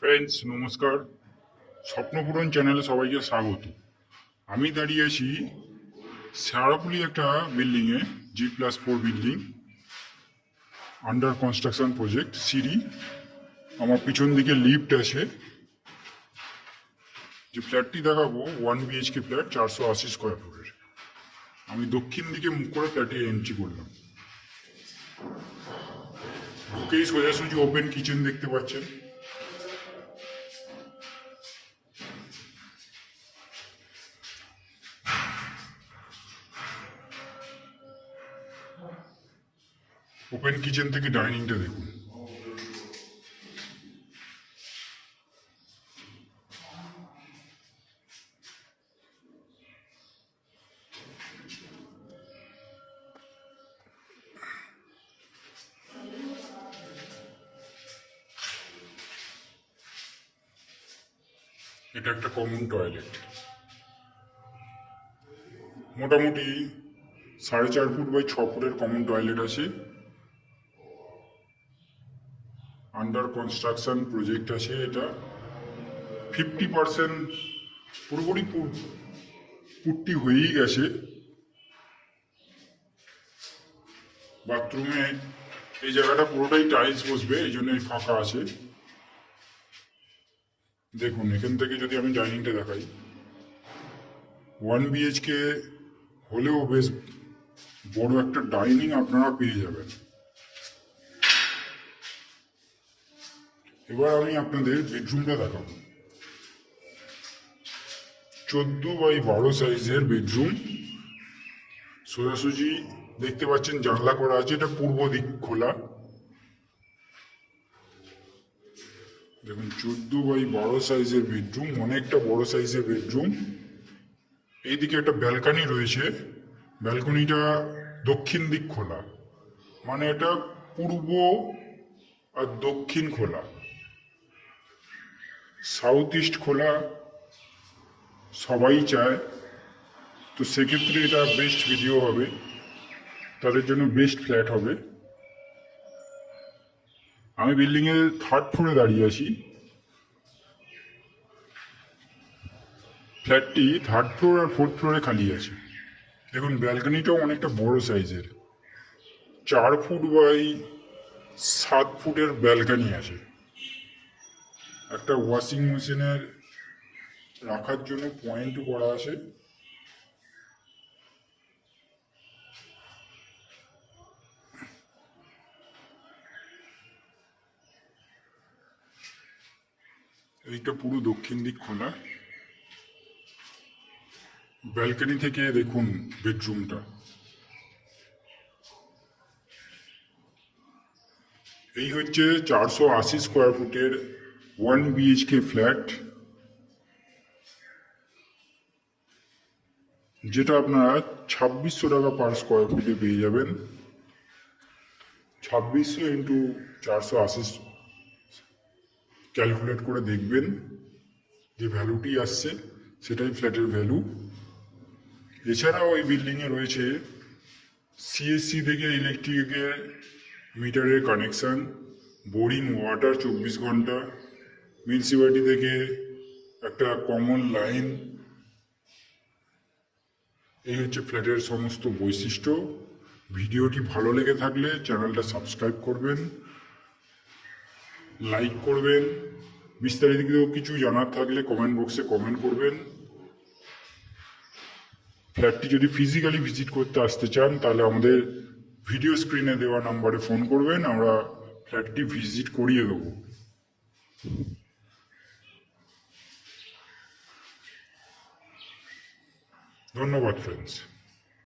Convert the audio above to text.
Friends নমস্কার, স্বপ্নপূরণ চ্যানেলে সবাইকে স্বাগত। আমি দাঁড়িয়ে আছি শেওড়াফুলি একটা বিল্ডিংয়ে, G+4 building, under construction project. সিঁড়ি, আমার পিছন দিকে লিফট আছে। যে ফ্ল্যাটটি দেখাবো 1 BHK ফ্ল্যাট, 480 স্কোয়ার ফুটের। আমি দক্ষিণ দিকে মুখ করে ফ্ল্যাটে এন্ট্রি করলাম। ঢুকেই সোজাসুজি ওপেন কিচেন দেখতে পাচ্ছেন। ওপেন কিচেন থেকে ডাইনিংটা দেখুন। এটা একটা কমন টয়লেট, মোটামুটি 4.5 ফুট বাই 6 ফুটের কমন টয়লেট আছে। আন্ডার কনস্ট্রাকশন প্রজেক্ট আছে। এটা 50% পুরোপুরি পুট্টি হয়েই গেছে। বাথরুমে এই জায়গাটা পুরোটাই টাইলস বসবে, এই জন্য ফাঁকা আছে। দেখুন এখান থেকে যদি আমি ডাইনিংটা দেখাই, 1 BHK হলেও বেশ বড় একটা ডাইনিং আপনারা পেয়ে যাবেন। এবার আমি আপনাদের বেডরুমটা দেখাবো। 14x12 সাইজের বেডরুম। সোজাসুজি দেখতে পাচ্ছেন জানলা করা আছে, এটা পূর্ব দিক খোলা। দেখুন 14x12 সাইজের বেডরুম, অনেকটা বড় সাইজের বেডরুম। এইদিকে একটা ব্যালকনি রয়েছে। ব্যালকনিটা দক্ষিণ দিক খোলা, মানে এটা পূর্ব আর দক্ষিণ খোলা। সাউথ ইস্ট খোলা সবাই চায়, তো সেক্ষেত্রে এটা বেস্ট ভিডিও হবে, তাদের জন্য বেস্ট ফ্ল্যাট হবে। আমি বিল্ডিংয়ের 3rd ফ্লোরে দাঁড়িয়ে আছি। ফ্ল্যাটটি 3rd ফ্লোর আর 4th ফ্লোরে খালি আছে। দেখুন ব্যালকনিটাও অনেকটা বড় সাইজের, 4 ফুট বাই 7 ফুটের ব্যালকনি আছে। একটা ওয়াশিং মেশিনের রাখার জন্য পয়েন্টও করা আছে। এইটা পুরো দক্ষিণ দিক খোলা। ব্যালকনি থেকে দেখুন বেডরুমটা। এই হচ্ছে 480 স্কোয়ার ফুটের 1 BHK ফ্ল্যাট, যেটা আপনারা 2600 টাকা পার স্কোয়ার ফিটে পেয়ে যাবেন। 2600 ইন্টু 480 ক্যালকুলেট করে দেখবেন, যে ভ্যালুটি আসছে সেটাই ফ্ল্যাটের ভ্যালু। এছাড়াও এই বিল্ডিংয়ে রয়েছে CSC থেকে ইলেকট্রিকের মিটারের কানেকশান, বোরিং ওয়াটার 24 ঘন্টা, মিউনিসিপ্যালিটি থেকে একটা কমন লাইন। এই হচ্ছে ফ্ল্যাটের সমস্ত বৈশিষ্ট্য। ভিডিওটি ভালো লেগে থাকলে চ্যানেলটা সাবস্ক্রাইব করবেন, লাইক করবেন। বিস্তারিত কিছু জানার থাকলে কমেন্ট বক্সে কমেন্ট করবেন। ফ্ল্যাটটি যদি ফিজিক্যালি ভিজিট করতে আসতে চান তাহলে আমাদের ভিডিও স্ক্রিনে দেওয়া নাম্বারে ফোন করবেন, আমরা ফ্ল্যাটটি ভিজিট করিয়ে দেবো। ধন্যবাদ ফ্রেন্ডস।